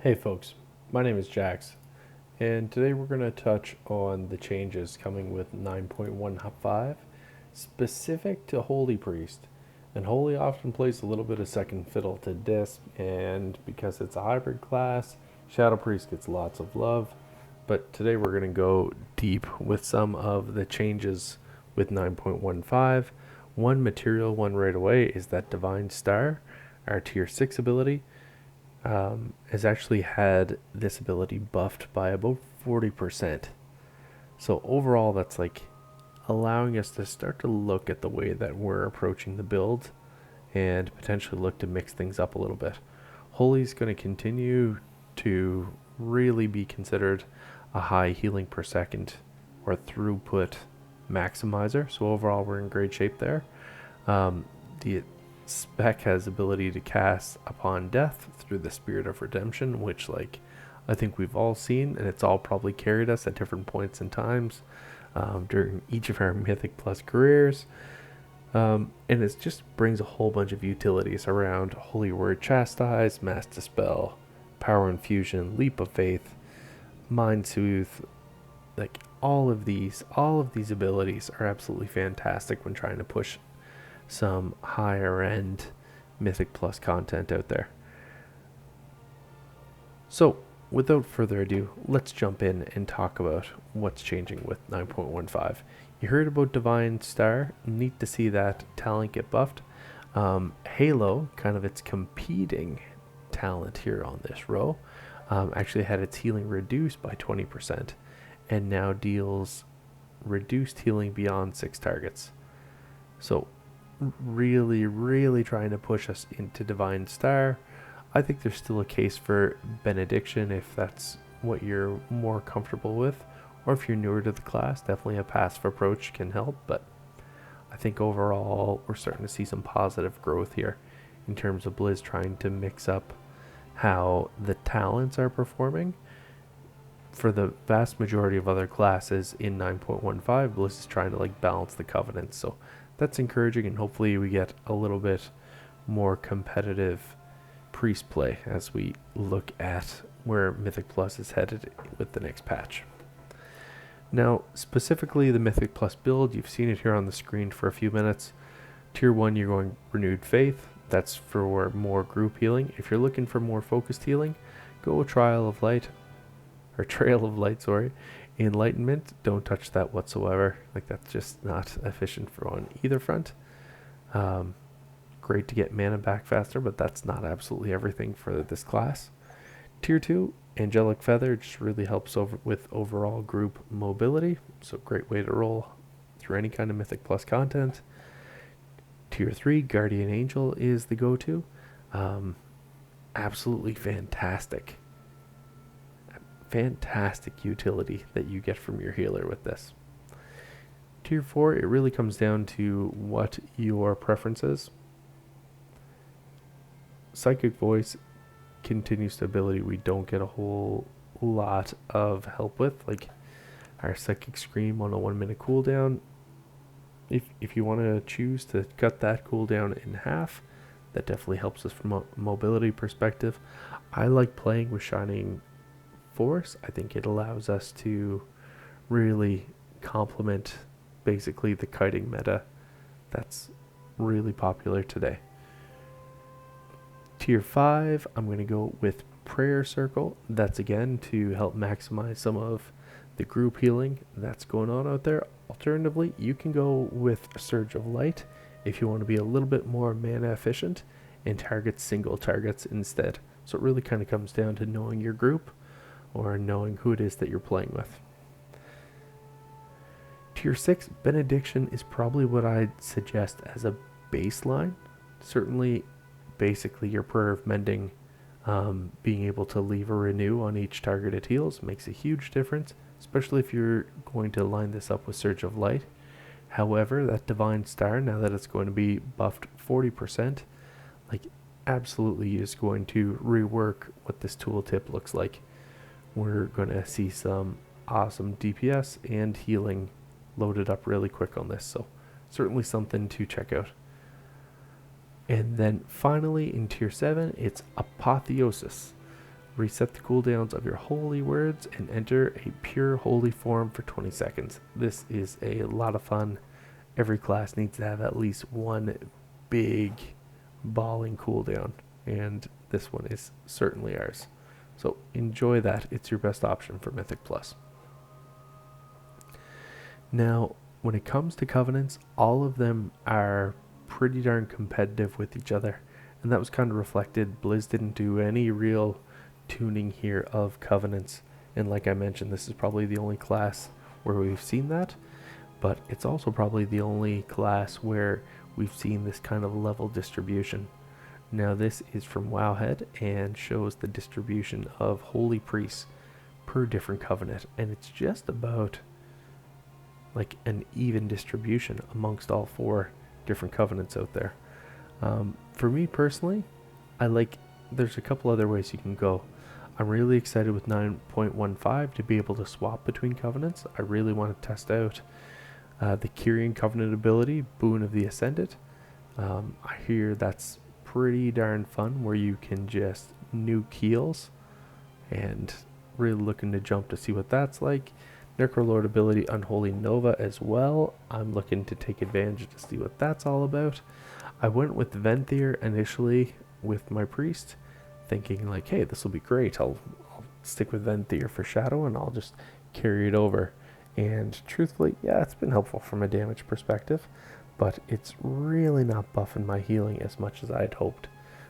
Hey folks, my name is Jax, and today we're going to touch on the changes coming with 9.15 specific to Holy Priest. And Holy often plays a little bit of second fiddle to Disc, and because it's a hybrid class, Shadow Priest gets lots of love. But today we're going to go deep with some of the changes with 9.15. One material one right away is that Divine Star, our tier 6 ability has actually had this ability buffed by about 40%. So overall, that's like allowing us to start to look at the way that we're approaching the build and potentially look to mix things up a little bit. Holy is going to continue to really be considered a high healing per second or throughput maximizer. So overall, we're in great shape there. The spec has ability to cast upon death through the Spirit of Redemption, which I think we've all seen, and it's all probably carried us at different points in times during each of our Mythic Plus careers. And it just brings a whole bunch of utilities around Holy Word Chastise, Mass Dispel, Power Infusion, Leap of Faith, Mind Soothe. Like all of these abilities are absolutely fantastic when trying to push some higher end Mythic Plus content out there. So without further ado, let's jump in and talk about what's changing with 9.15. You heard about Divine Star, neat to see that talent get buffed. Halo, kind of its competing talent here on this row, actually had its healing reduced by 20% and now deals reduced healing beyond 6 targets. So really trying to push us into Divine Star. I think there's still a case for Benediction if that's what you're more comfortable with, or if you're newer to the class, definitely a passive approach can help. But I think overall we're starting to see some positive growth here in terms of Blizz trying to mix up how the talents are performing. For the vast majority of other classes in 9.15, Blizz is trying to balance the Covenants. So that's encouraging, and hopefully we get a little bit more competitive priest play as we look at where Mythic Plus is headed with the next patch. Now, specifically the Mythic Plus build, you've seen it here on the screen for a few minutes. Tier 1, you're going Renewed Faith. That's for more group healing. If you're looking for more focused healing, go Trail of Light. Enlightenment, don't touch that whatsoever. That's just not efficient for on either front. Great to get mana back faster, but that's not absolutely everything for this class. Tier 2, Angelic Feather, just really helps with overall group mobility. So great way to roll through any kind of Mythic Plus content. Tier 3, Guardian Angel is the go-to. Absolutely fantastic utility that you get from your healer with this. Tier 4, it really comes down to what your preference is. Psychic Voice continues the ability we don't get a whole lot of help with, like our Psychic Scream on a 1 minute cooldown. If you want to choose to cut that cooldown in half, that definitely helps us from a mobility perspective. I like playing with Shining Force. I think it allows us to really complement basically the kiting meta that's really popular today. Tier 5, I'm going to go with Prayer Circle. That's again to help maximize some of the group healing that's going on out there. Alternatively, you can go with Surge of Light if you want to be a little bit more mana efficient and target single targets instead. So it really kind of comes down to knowing your group or knowing who it is that you're playing with. Tier 6, Benediction is probably what I'd suggest as a baseline. Certainly, basically your Prayer of Mending, being able to leave a renew on each target it heals makes a huge difference, especially if you're going to line this up with Surge of Light. However, that Divine Star, now that it's going to be buffed 40%, absolutely is going to rework what this tooltip looks like. We're going to see some awesome DPS and healing loaded up really quick on this, so certainly something to check out. And then finally in Tier 7, it's Apotheosis. Reset the cooldowns of your holy words and enter a pure holy form for 20 seconds. This is a lot of fun. Every class needs to have at least one big balling cooldown, and this one is certainly ours. So enjoy that. It's your best option for Mythic Plus. Now, when it comes to Covenants, all of them are pretty darn competitive with each other, and that was kind of reflected. Blizz didn't do any real tuning here of Covenants, and like I mentioned, this is probably the only class where we've seen that, but it's also probably the only class where we've seen this kind of level distribution. Now this is from Wowhead and shows the distribution of holy priests per different covenant, and it's just about like an even distribution amongst all 4 different covenants out there. For me personally, there's a couple other ways you can go. I'm really excited with 9.15 to be able to swap between covenants. I really want to test out the Kyrian Covenant ability, Boon of the Ascendant. I hear that's pretty darn fun, where you can just nuke heals, and really looking to jump to see what that's like. Necrolord ability, Unholy Nova as well. I'm looking to take advantage to see what that's all about. I went with Venthyr initially with my priest, thinking like, hey, this will be great. I'll stick with Venthyr for Shadow and I'll just carry it over. And truthfully, yeah, it's been helpful from a damage perspective, but it's really not buffing my healing as much as I'd hoped.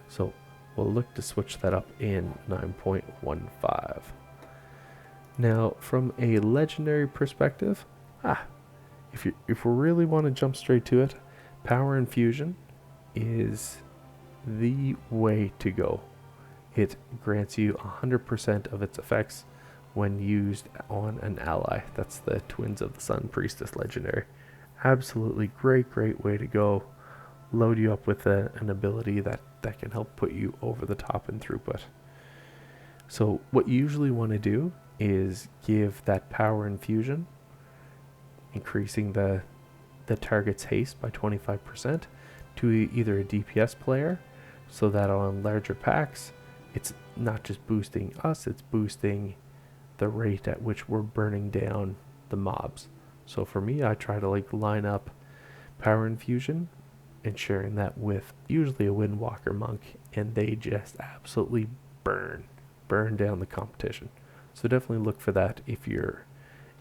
So we'll look to switch that up in 9.15. Now, from a legendary perspective, if we really want to jump straight to it, Power Infusion is the way to go. It grants you 100% of its effects when used on an ally. That's the Twins of the Sun Priestess legendary. Absolutely great way to go. Load you up with an ability that can help put you over the top in throughput. So what you usually want to do is give that Power Infusion, increasing the target's haste by 25%, to either a DPS player, so that on larger packs, it's not just boosting us, it's boosting the rate at which we're burning down the mobs. So for me, I try to line up Power Infusion and sharing that with usually a Windwalker monk, and they just absolutely burn down the competition. So definitely look for that if you're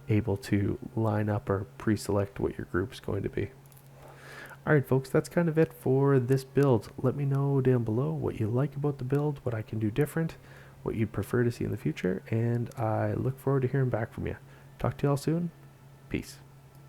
able to line up or pre-select what your group's going to be. Alright folks, that's kind of it for this build. Let me know down below what you like about the build, what I can do different, what you'd prefer to see in the future, and I look forward to hearing back from you. Talk to y'all soon. Peace.